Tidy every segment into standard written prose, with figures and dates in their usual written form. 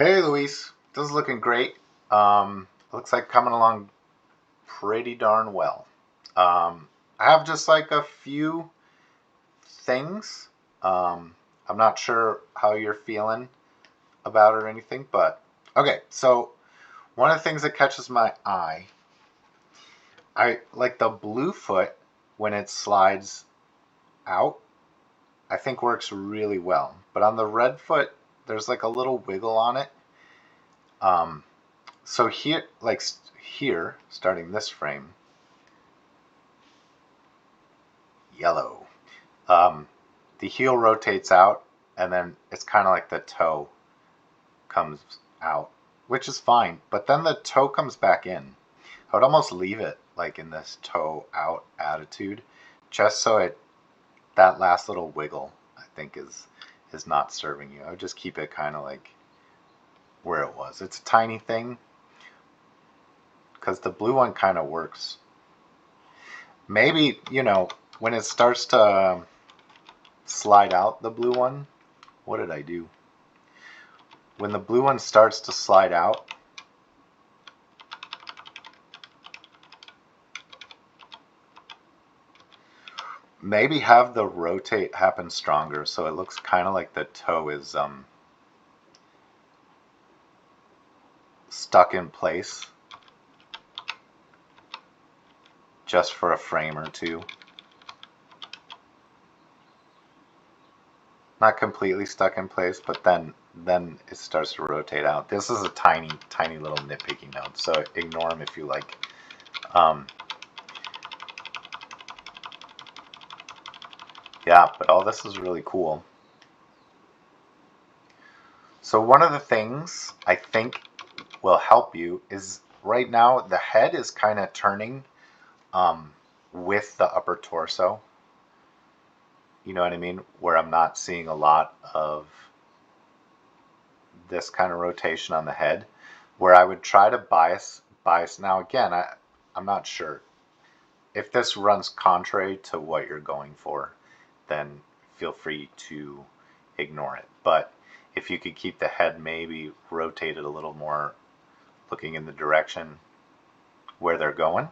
Hey Luis, this is looking great. Looks like coming along pretty darn well. I have just like a few things. I'm not sure how you're feeling about it or anything, but okay. So one of the things that catches my eye, I like the blue foot when it slides out. I think works really well, but on the red foot, there's like a little wiggle on it. Um, So here, here, starting this frame, yellow, the heel rotates out, and then it's kind of like the toe comes out, which is fine. But then the toe comes back in. I would almost leave it like in this toe out attitude, just so that last little wiggle, I think, is not serving you. I would just keep it kind of like where it was. It's a tiny thing, because the blue one kind of works. Maybe, when it starts to slide out, the blue one, what did I do? When the blue one starts to slide out, maybe have the rotate happen stronger so it looks kind of like the toe is stuck in place just for a frame or two. Not completely stuck in place, but then it starts to rotate out. This is a tiny little nitpicking note, so ignore them if you like. Yeah, but all this is really cool. So one of the things I think will help you is right now the head is kind of turning with the upper torso. You know what I mean? Where I'm not seeing a lot of this kind of rotation on the head, where I would try to bias. Now again, I'm not sure. If this runs contrary to what you're going for, then feel free to ignore it. But if you could keep the head maybe rotated a little more, looking in the direction where they're going,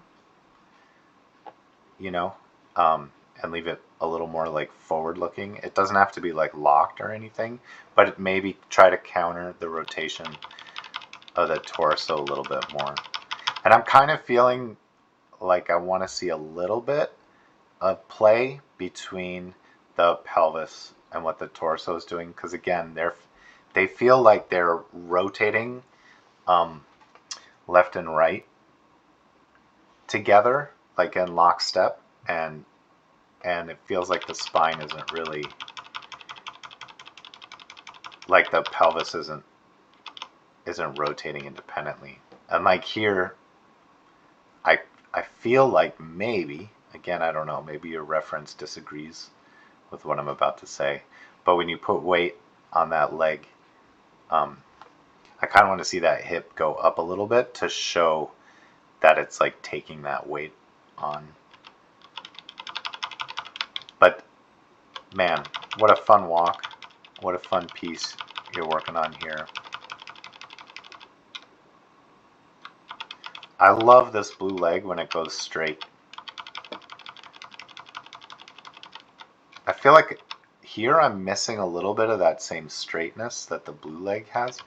and leave it a little more like forward looking. It doesn't have to be like locked or anything, but maybe try to counter the rotation of the torso a little bit more. And I'm kind of feeling like I want to see a little bit of play between the pelvis and what the torso is doing, because again, they feel like they're rotating left and right together, like in lockstep, and it feels like the spine isn't really, like the pelvis isn't rotating independently. And like here, I feel like maybe, again, I don't know, maybe your reference disagrees with what I'm about to say, but when you put weight on that leg, I kind of want to see that hip go up a little bit to show that it's like taking that weight on. But man, what a fun walk. What a fun piece you're working on here. I love this blue leg when it goes straight. I feel like here I'm missing a little bit of that same straightness that the blue leg has.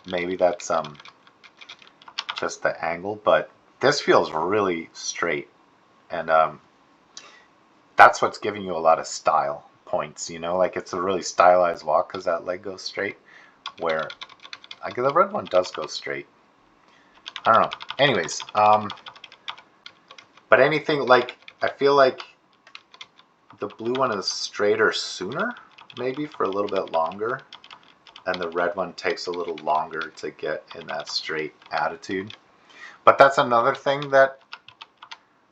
Maybe that's just the angle, but this feels really straight, and that's what's giving you a lot of style points, like it's a really stylized walk because that leg goes straight, where like the red one does go straight. I don't know. Anyways, but anything, like I feel like the blue one is straighter sooner, maybe for a little bit longer, and the red one takes a little longer to get in that straight attitude. But that's another thing that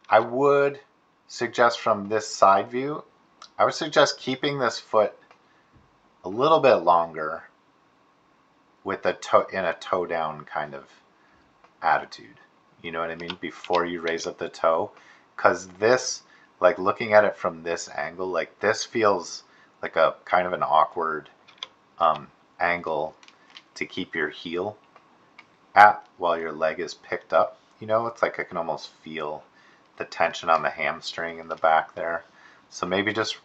I would suggest from this side view. I would suggest keeping this foot a little bit longer with a toe in a toe down kind of attitude. You know what I mean? Before you raise up the toe, because this, like looking at it from this angle, like this feels like a kind of an awkward angle to keep your heel at while your leg is picked up. You know, it's like I can almost feel the tension on the hamstring in the back there. So maybe just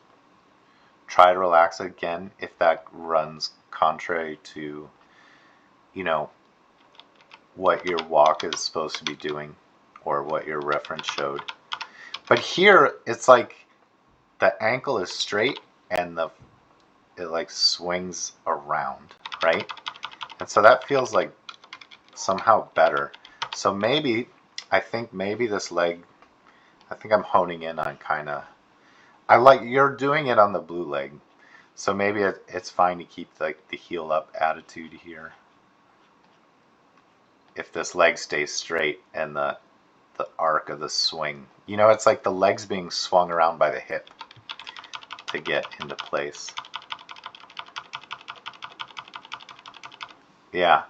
try to relax again if that runs contrary to, you know, what your walk is supposed to be doing or what your reference showed. But here it's like the ankle is straight and it like swings around, right? And so that feels like somehow better. So maybe, I think maybe this leg, I think I'm honing in on kind of, I like, you're doing it on the blue leg. So maybe it's fine to keep like the heel up attitude here. If this leg stays straight and the arc of the swing, you know, it's like the leg's being swung around by the hip to get into place. Yeah.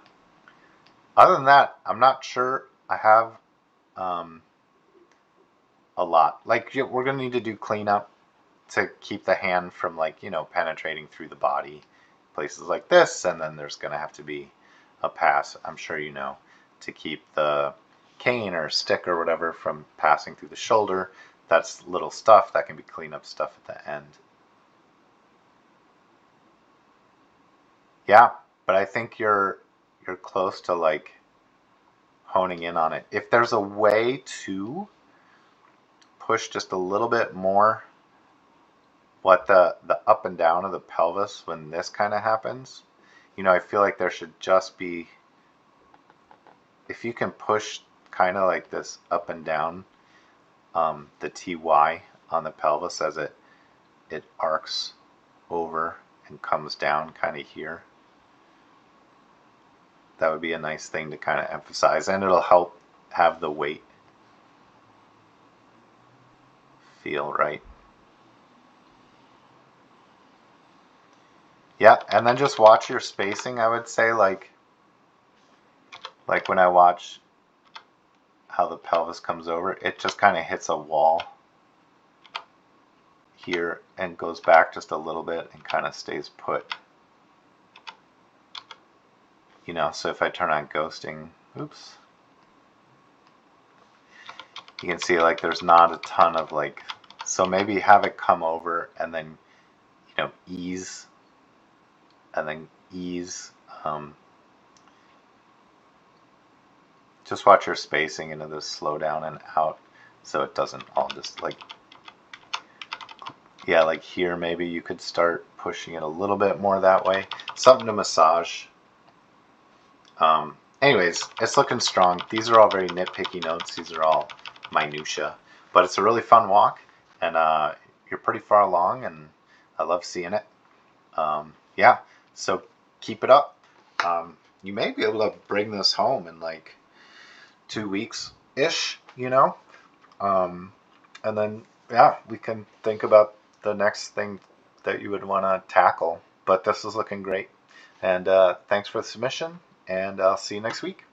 Other than that, I'm not sure I have a lot. Like, we're going to need to do cleanup to keep the hand from, like, you know, penetrating through the body, places like this, and then there's going to have to be a pass, I'm sure you know, to keep the cane or stick or whatever from passing through the shoulder. That's little stuff that can be cleanup stuff at the end. Yeah, but I think you're close to like honing in on it. If there's a way to push just a little bit more what the up and down of the pelvis when this kind of happens, you know, I feel like there should just be, if you can push kind of like this up and down, the TY on the pelvis as it arcs over and comes down kind of here. That would be a nice thing to kind of emphasize, and it'll help have the weight feel right. Yeah, and then just watch your spacing. I would say like when I watch how the pelvis comes over, it just kind of hits a wall here and goes back just a little bit and kind of stays put. You know, so if I turn on ghosting, oops, you can see like there's not a ton of like, so maybe have it come over and then, you know, ease and then ease. Just watch your spacing into this slow down and out so it doesn't all just like, yeah, like here maybe you could start pushing it a little bit more that way. Something to massage. Anyways, it's looking strong. These are all very nitpicky notes. These are all minutia, but it's a really fun walk, and you're pretty far along, and I love seeing it. Yeah, so keep it up. You may be able to bring this home in like 2 weeks ish, you know, and then yeah, we can think about the next thing that you would want to tackle. But this is looking great, and thanks for the submission, and I'll see you next week.